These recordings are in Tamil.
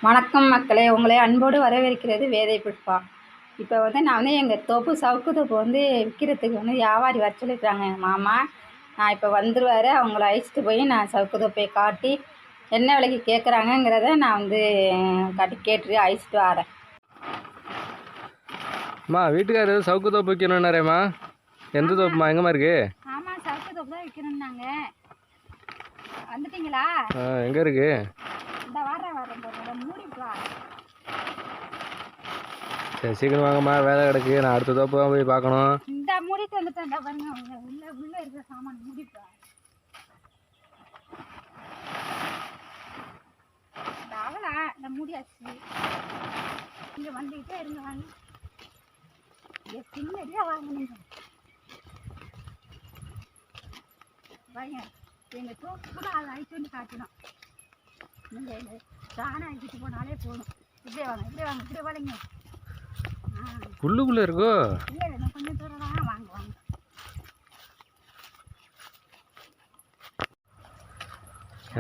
வணக்கம் மக்களே, உங்களை அன்போடு வரவேற்கிறது வேதை புஷ்பா. இப்போ நான் எங்கள் தோப்பு சவுக்கு தோப்பு விற்கிறதுக்கு வியாபாரி வர சொல்லியிருக்காங்க எங்கள் மாமா. நான் இப்போ வந்துடுவார். அவங்கள அழைச்சிட்டு போய் நான் சவுக்கு தோப்பை காட்டி என்ன விலைக்கு கேட்குறாங்கங்கிறத நான் கேட்டுட்டு அழைச்சிட்டு வரேன். வீட்டுக்காரர் சவுக்கு தோப்பு விற்கணுன்னாரேம்மா. எந்த தோப்புமா? எங்கம்மா இருக்கு? ஆமாம், சவுக்கு தோப்பு தான் விற்கணுன்னாங்க. வந்துட்டீங்களா? எங்கே இருக்கு? சரி, சீக்கிரம் வாங்கம்மா, வேலை கிடக்கு. நான் அடுத்த தோப்பு தான் போய் பார்க்கணும். இந்த மூடிட்டு வந்துட்டேன் பாருங்க. உள்ள இருக்கிற சாமான் மூடிட்டு இந்த மூடியாச்சு. இங்கே வந்துக்கிட்டே இருங்க, வாங்க. பின்னாடியே வாங்கினீங்க வாங்க. எங்கள் தோப்பு கூட அதை அழைச்சி வந்து காட்டணும். நீங்கள் தானே அழைச்சிட்டு போனாலே போகணும். இப்படியே வாங்க, இப்படியே வாங்க, இப்படியே வாங்க. உள்ளுக்குள்ளே இருக்கோ? இல்லை இல்லை, கொஞ்சம் தூரம் தான். வாங்க வாங்க.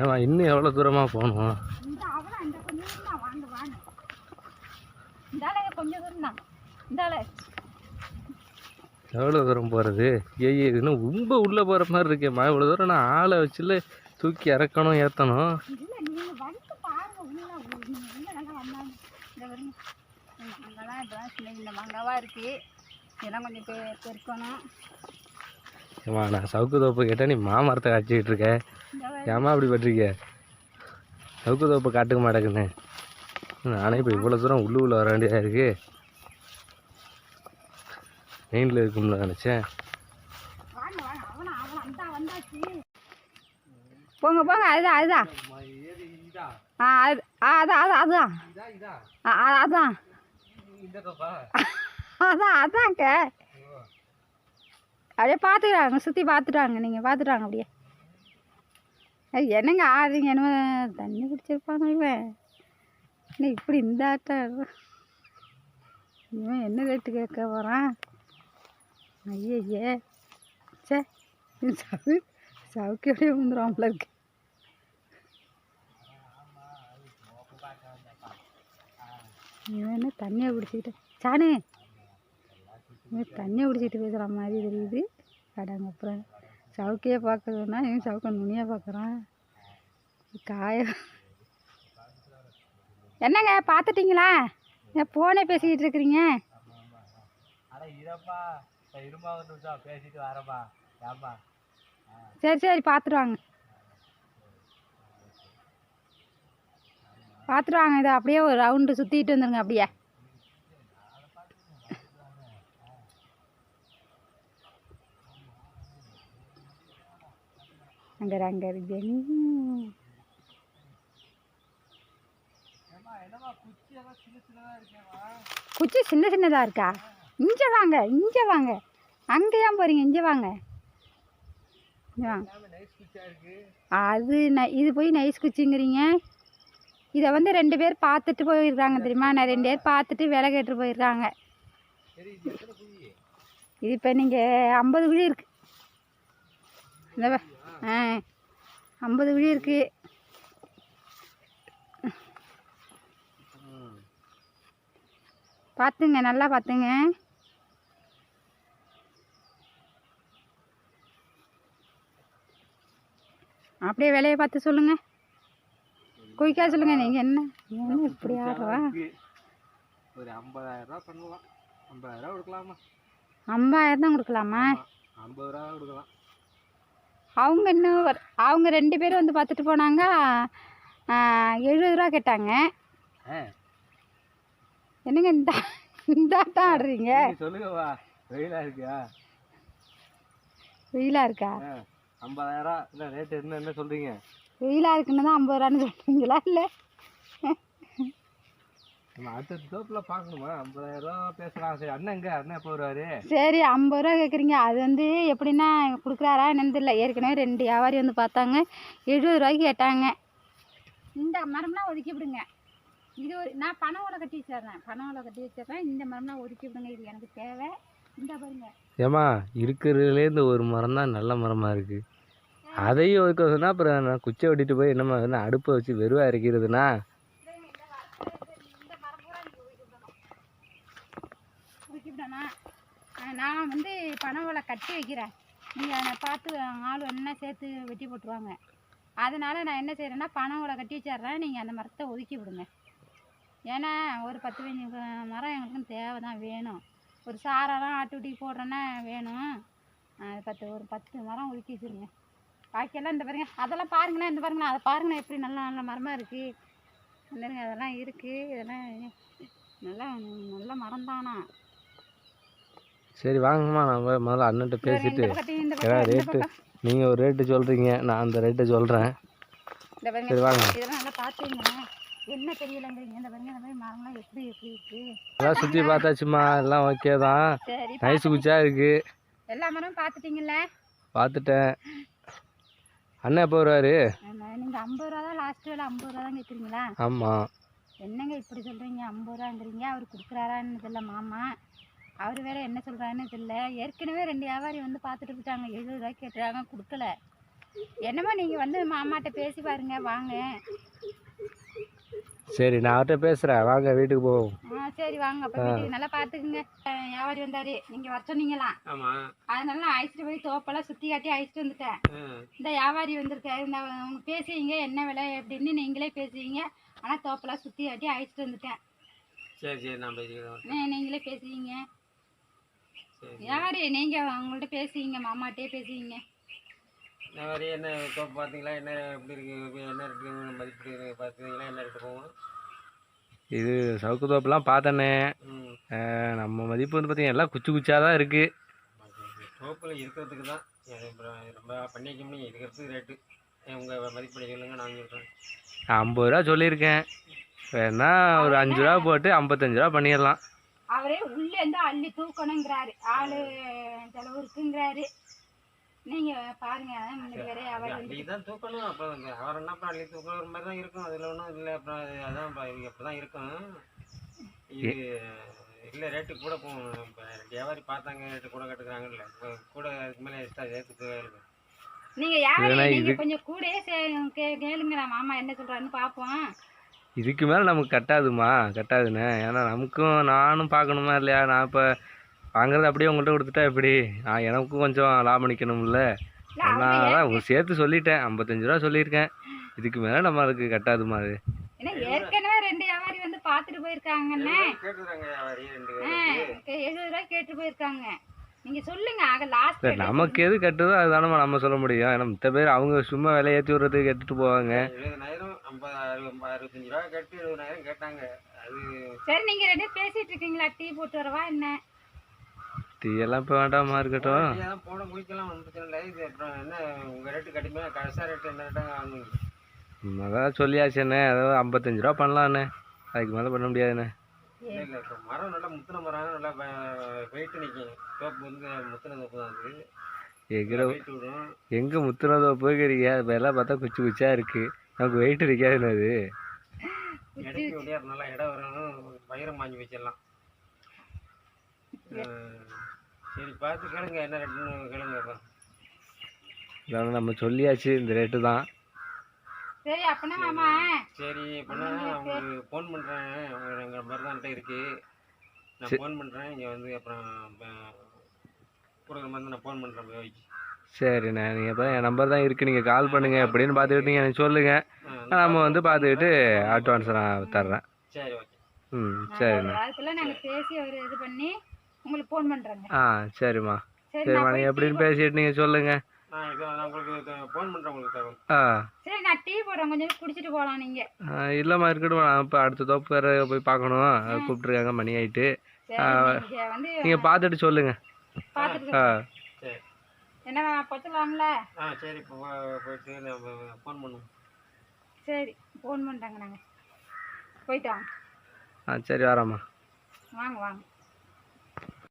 ஏமா இன்னும் எவ்வளோ தூரமாக போகணும்? இந்த அவ்வளோ இந்த கொஞ்சம் தூரம் தான். வாங்க வாங்க. இந்தால கொஞ்சம் தூரம் தான். இந்தால எவ்வளோ தூரம் போகிறது? ஏய், இன்னும் ரொம்ப உள்ளே போகிற மாதிரி இருக்கேம்மா. இவ்வளோ தூரம் நான் ஆளை வச்சுல தூக்கி இறக்கணும், ஏற்றணும். இல்லை, நீங்கள் வந்து பாருங்க. உள்ள நல்லா வந்தாங்க. இந்த வருங்க, அங்கெல்லாம் இப்போதான் சின்ன சின்ன மங்காவாக இருக்குது. இதெல்லாம் கொஞ்சம் பெருக்கணும். ஏம்மா, நான் சவுக்கு தோப்பு கேட்டால் நீ மாமரத்தை காய்ச்சிக்கிட்டு இருக்க. ஏம்மா அப்படி பட்டிருக்க? சவுக்கு தோப்பு காட்டுக்க மாட்டேங்குன்னு நானே இப்போ இவ்வளோ தூரம் உள்ளுக்குள்ளே வர வேண்டியதாக இருக்குது. மெயினில் இருக்கும்ல நினச்சேன். போங்க போங்க. அதுதான் அதுதான் அதான் அதுதான் அதான் அதான் அதான்க்க. அப்படியே பார்த்துக்கிறாங்க, சுற்றி பார்த்துட்டாங்க. நீங்கள் பார்த்துட்டாங்க அப்படியே. என்னங்க ஆடுறீங்க? என்ன தண்ணி குடிச்சிருப்பாங்க இவன். என்ன இப்படி இந்த ஆட்டம்? இவன் என்ன ரேட்டு கேட்க போகிறான்? ஐயே சே, சவுக்கியோடய வந்துடுவாங்கள இருக்கு. இவன் என்ன தண்ணியை குடிச்சிக்கிட்டு சாணி, இவன் தண்ணியை குடிச்சிட்டு பேசுகிற மாதிரி தெரியுது. அடங்க, அப்புறம் சவுக்கையே பார்க்குறதுன்னா இவன் சவுக்க நுனியாக பார்க்குறான். காய என்னங்க பார்த்துட்டிங்களா? ஏன் ஃபோனே பேசிக்கிட்டு இருக்கிறீங்க? சரி சரி, பார்த்துட்டு வாங்க, பார்த்துட்டு வாங்க. இதை அப்படியே ஒரு ரவுண்டு சுற்றிட்டு வந்துடுங்க. அப்படியே அங்கே அங்கே இருக்கு. குச்சி சின்ன சின்னதாக இருக்கா? இங்கே வாங்க, இங்கே வாங்க. அங்கே ஏன் போகிறீங்க? இங்கே வாங்க. அது இது போய் நைஸ் குச்சிங்கிறீங்க. இதை 2 பேர் பார்த்துட்டு போயிருக்காங்க தெரியுமா? நான் 2 பேர் பார்த்துட்டு விலை கேட்டு போயிருக்காங்க. இது இப்போ நீங்கள் 50 குழி இருக்குது. இந்த 50 குழி இருக்குது. பார்த்துங்க, நல்லா பார்த்துங்க. அப்படியே விலையை பார்த்து சொல்லுங்கள், குயிக்காக சொல்லுங்கள். நீங்கள் என்ன இப்படி ஆடுறா? ஒரு 50,000 ரூபா பண்ணலாம். 50,000 கொடுக்கலாமா? 50,000 தான் கொடுக்கலாமா? 50 ரூபா கொடுக்கலாம். அவங்க இன்னும் அவங்க 2 பேரும் பார்த்துட்டு போனாங்க. 70 ரூபா கேட்டாங்க. என்னங்க இந்த ஆட்டம் ஆடுறீங்க? சொல்லுங்கப்பா, வெயிலாக இருக்கா? வெயிலாக இருக்கா? 50,000 இல்லை ரேட்டு என்ன சொல்கிறீங்க? வெயிலாக இருக்குன்னு தான் 50 ரூபான்னு சொல்கிறீங்களா? இல்லை, நம்ம அடுத்த தோப்பில் பார்க்கணுமா? 50,000 ரூபா பேசுகிறான். சரி, அண்ணன் எங்கே? அண்ணன் எப்போ வருவார்? சரி, 50 ரூபா கேட்குறீங்க. அது எப்படின்னா கொடுக்குறாரா என்னன்னு தெரியல. ஏற்கனவே 2 வியாபாரி பார்த்தாங்க, 70 ரூபாய்க்கு கேட்டாங்க. இந்த மரம்லாம் ஒதுக்கி விடுங்க. இது ஒரு நான் பனை ஓலை கட்டி வச்சிடுறேன். இந்த மரம்லாம் ஒதுக்கி விடுங்க. இது எனக்கு தேவை. இந்த பாருங்க. ஏம்மா, இருக்கிறதுலே இந்த ஒரு மரம் தான் நல்ல மரமாக இருக்குது. அதையும் ஒதுக்க சொன்னால் அப்புறம் நான் குச்சை வெட்டிட்டு போய் என்னம்மா அடுப்பை வச்சு வெறுவாக இறக்கிறதுனா நான் வந்து பனை ஓலை கட்டி வைக்கிறேன். நீங்கள் அதை பார்த்து ஆள் என்ன சேர்த்து வெட்டி போட்டுருவாங்க. அதனால் நான் என்ன செய்கிறேன்னா பனை ஓலை கட்டி வச்சிட்றேன். நீங்கள் அந்த மரத்தை ஒதுக்கி விடுங்க. ஏன்னா ஒரு 10-15 மரம் எங்களுக்கும் தேவை தான் வேணும். ஒரு சாரெல்லாம் ஆட்டு விட்டி போடுறேன்னா வேணும். ஒரு 10 மரம் ஒதுக்கி வச்சுருங்க. பாக்கியெல்லாம் இந்த பாருங்க, அதெல்லாம் பாருங்களேன். இந்த பாருங்களேன், அதை பாருங்களேன் எப்படி நல்ல நல்ல மரமாக இருக்குது. இல்லைங்க அதெல்லாம் இருக்குது. இதெல்லாம் நல்லா நல்ல மரம் தானா. சரி வாங்கம்மா, நம்ம முதல்ல அண்ணன்ட்ட பேசிட்டு இந்த ஏன்னா ரேட்டு நீங்கள் ஒரு ரேட்டு சொல்கிறீங்க, நான் அந்த ரேட்டை சொல்கிறேன். இந்த பாருங்க, சரி வாங்க. இதெல்லாம் நல்லா பார்த்துங்க. என்ன தெரியலங்கிறீங்க. இந்த பாருங்க, இந்த மாதிரி மரம்லாம் எப்படி இருக்கு. எல்லாம் சுற்றி பார்த்தாச்சுமா, எல்லாம் ஓகே தான். சரி, நைஸு குச்சா இருக்குது. எல்லா மரமும் பார்த்துட்டீங்கல்ல? பார்த்துட்டேன். அண்ணன் எப்போ வருவார்? நீங்கள் 50 ரூபா தான் லாஸ்ட் வேலை. 50 ரூபா தான் கேட்குறீங்களா? ஆமாம். என்னங்க இப்படி சொல்கிறீங்க? 50 ரூபாங்கிறீங்க. அவர் கொடுக்குறாரான்னு தெரியல மாமா. அவர் வேற என்ன சொல்கிறாருன்னு தெரியல. ஏற்கனவே 2 வியாபாரி வந்து பார்த்துட்டு போயிட்டாங்க. 70 ரூபாய்க்கு கேட்டுறாங்க, கொடுக்கல. என்னமோ நீங்கள் வந்து மாமாட்ட பேசி பாருங்க. வாங்க. சரி நான் அவர்கிட்ட பேசுகிறேன், வாங்க வீட்டுக்கு போவோம். சரி வாங்க. அப்போ வீட்டுக்கு நல்லா பார்த்துக்குங்க. வியாபாரி வந்தார், நீங்கள் வர சொன்னீங்களாம். ஆமாம். அதனால நான் அழைச்சிட்டு போய் தோப்பெல்லாம் சுற்றி காட்டி அழைச்சிட்டு வந்துட்டேன். இந்த வியாபாரி வந்திருக்காரு. இந்த அவங்க பேசுவீங்க என்ன விலை அப்படின்னு நீங்களே பேசுவீங்க. ஆனால் தோப்பெல்லாம் சுற்றி காட்டி அழைச்சிட்டு வந்துட்டேன். சரி சரி நான் பேசிக்கிறேன். நீங்களே பேசுவீங்க. யாரு நீங்கள் அவங்கள்ட்ட பேசுவீங்க, மாமாட்டே பேசுவீங்க. வியாபாரி என்ன தோப்பு பார்த்தீங்களா, என்ன எப்படி இருக்கு, என்ன ரேட்டு மதிப்பு பார்த்தீங்களா, என்ன ரேட்டு போகும்? இது சவுக்கு தோப்புலாம் பார்த்தேனே. நம்ம மதிப்பு வந்து பார்த்தீங்கன்னா எல்லாம் குச்சி குச்சியாக தான் இருக்குது. தோப்பில் இருக்கிறதுக்கு தான் ரொம்ப பண்ணிக்க முடியும். இருக்கிறதுக்கு ரேட்டு உங்கள் மதிப்படி சொல்லுங்கள், நான் சொல்கிறேன். 50 ரூபா சொல்லியிருக்கேன். வேணா ஒரு 5 ரூபா போட்டு 55 ரூபா பண்ணிடலாம். அவரே உள்ளே இருந்து அள்ளி தூக்கணுங்கிறாரு. ஆளு செலவு இருக்குங்கிறாரு. நீங்க பாருங்க, முன்னாடி வரை அவர் தான் தூக்கணும். அப்புறம் அவர் என்ன அள்ளி தூக்குற மாதிரி தான் இருக்கும். அதில் ஒன்றும் இல்லை. அப்புறம் அதான் அப்படி தான் இருக்கும். இது இல்லை ரேட்டு கூட போகும். இப்போ வியாபாரி பார்த்தாங்க ரேட்டு கூட கட்டுக்கிறாங்கல்ல, கூட அதுக்கு மேலே எக்ஸ்ட்ரா சேர்த்து இருக்கும். நீங்க யாரு, நீங்க கொஞ்சம் கூடயே கேளுங்க. மாமா என்ன சொல்றாருன்னு பார்ப்போம். இதுக்கு மேலே நமக்கு கட்டாதுமா, கட்டாதுண்ணே. ஏன்னா நமக்கும் நானும் பார்க்கணுமா இல்லையா? நான் இப்போ வாங்குறது அப்படியே உங்கள்கிட்ட கொடுத்துட்டா எப்படி? எனக்கும் கொஞ்சம் லாபம் நிற்கணும்ல. நான் சேர்த்து சொல்லிட்டேன், 55 ரூபா சொல்லியிருக்கேன். இதுக்கு மேலே நம்ம அதுக்கு கட்டாதுமா. அது ஏற்கனவே 2 வியாபாரி வந்து பார்த்துட்டு போயிருக்காங்கண்ணே. 70 ரூபாய் கேட்டு போயிருக்காங்க. நீங்க சொல்லுங்க. ஆக லாஸ்ட் நமக்கு எது கட்டுதோ அதுதானமா நம்ம சொல்ல முடியும். ஏன்னா மித்த பேர் அவங்க சும்மா விலை ஏற்றி விடுறதுக்கு கேட்டுட்டு போவாங்க. 70,000 65 ரூபா கட்டி 70,000 கேட்டாங்க. அது சரி, நீங்க 2 பேசிட்டு இருக்கீங்களா? டீ போட்டு வரவா என்ன? டீ எல்லாம் இப்போ வேண்டாமா, இருக்கட்டும். போட முடிக்கலாம் வந்துச்சுல. இது அப்புறம் என்ன உங்கள் ரேட்டு கட்டுமே, கடைசியாக ரேட்டு என்ன ரேட்டாக வாங்குவீங்க? அதான் சொல்லியாச்சுண்ணே, அதாவது 55 ரூபா பண்ணலாண்ணே. அதுக்கு மேலே பண்ண முடியாதுண்ணே. இல்லை இல்லை, இப்போ மரம் நல்லா முத்தின மரம், நல்லா வெயிட்டு நிற்கும். தோப்பு வந்து முத்தின தோப்பு தான் அது. வெயிட் விடும். எங்கே முத்தின தோப்பு இருக்கிறீங்க? இப்போ எல்லாம் பார்த்தா குச்சி குச்சியாக இருக்குது. நமக்கு வெயிட் இருக்காதுண்ணே. அது இடைக்கு விளையாடு நல்லா இடம் வரணும். பயிரம் வாங்கி வச்சிடலாம். சரி பார்த்து கேளுங்க, என்ன ரேட்டுன்னு கேளுங்க. அதான் நம்ம சொல்லியாச்சு, இந்த ரேட்டு தான். சரி அப்பனா மாமா, சரி இப்போனா உங்களுக்கு ஃபோன் பண்ணுறேன். எங்கள் நம்பர் தான் இருக்குது. நான் ஃபோன் பண்ணுறேன். இங்கே வந்து அப்புறம் கொடுக்குற மாதிரி நான் ஃபோன் பண்ணுறேன் போய். சரிண்ணே, நீங்கள் இப்போ என் நம்பர் தான் இருக்குது, நீங்கள் கால் பண்ணுங்கள். அப்படின்னு பார்த்துக்கிட்டு நீங்கள் எனக்கு சொல்லுங்கள். நம்ம வந்து பார்த்துக்கிட்டு அட்வான்ஸ் நான் தர்றேன். சரி ஓகே. சரிண்ணே. அதுக்குள்ள நாங்கள் பேசி ஒரு இது பண்ணி உங்களுக்கு ஃபோன் பண்ணுறேங்க. சரிம்மா. சரிம்மா, நீங்கள் எப்படின்னு பேசிட்டு நீங்கள் சொல்லுங்கள். நான் உங்களுக்கு ஃபோன் பண்ணுறேன் உங்களுக்கு. சரி, நான் டீ போடுறேன், கொஞ்சம் குடிச்சிட்டு போகலாம் நீங்கள். இல்லைம்மா இருக்கட்டும், நான் இப்போ அடுத்த தோப்பு வேறு போய் பார்க்கணும். கூப்பிட்ருக்காங்க, மணி ஆகிட்டு. வந்து நீங்கள் பார்த்துட்டு சொல்லுங்கள். பார்த்துட்டு சரி என்ன பச்சலாம்ல? சரி இப்போ போயிட்டு நம்ம ஃபோன் பண்ணுவோம். சரி ஃபோன் பண்ணிட்டாங்க, நாங்கள் போயிட்டோம். சரி வரேம்மா. வாங்க வாங்க.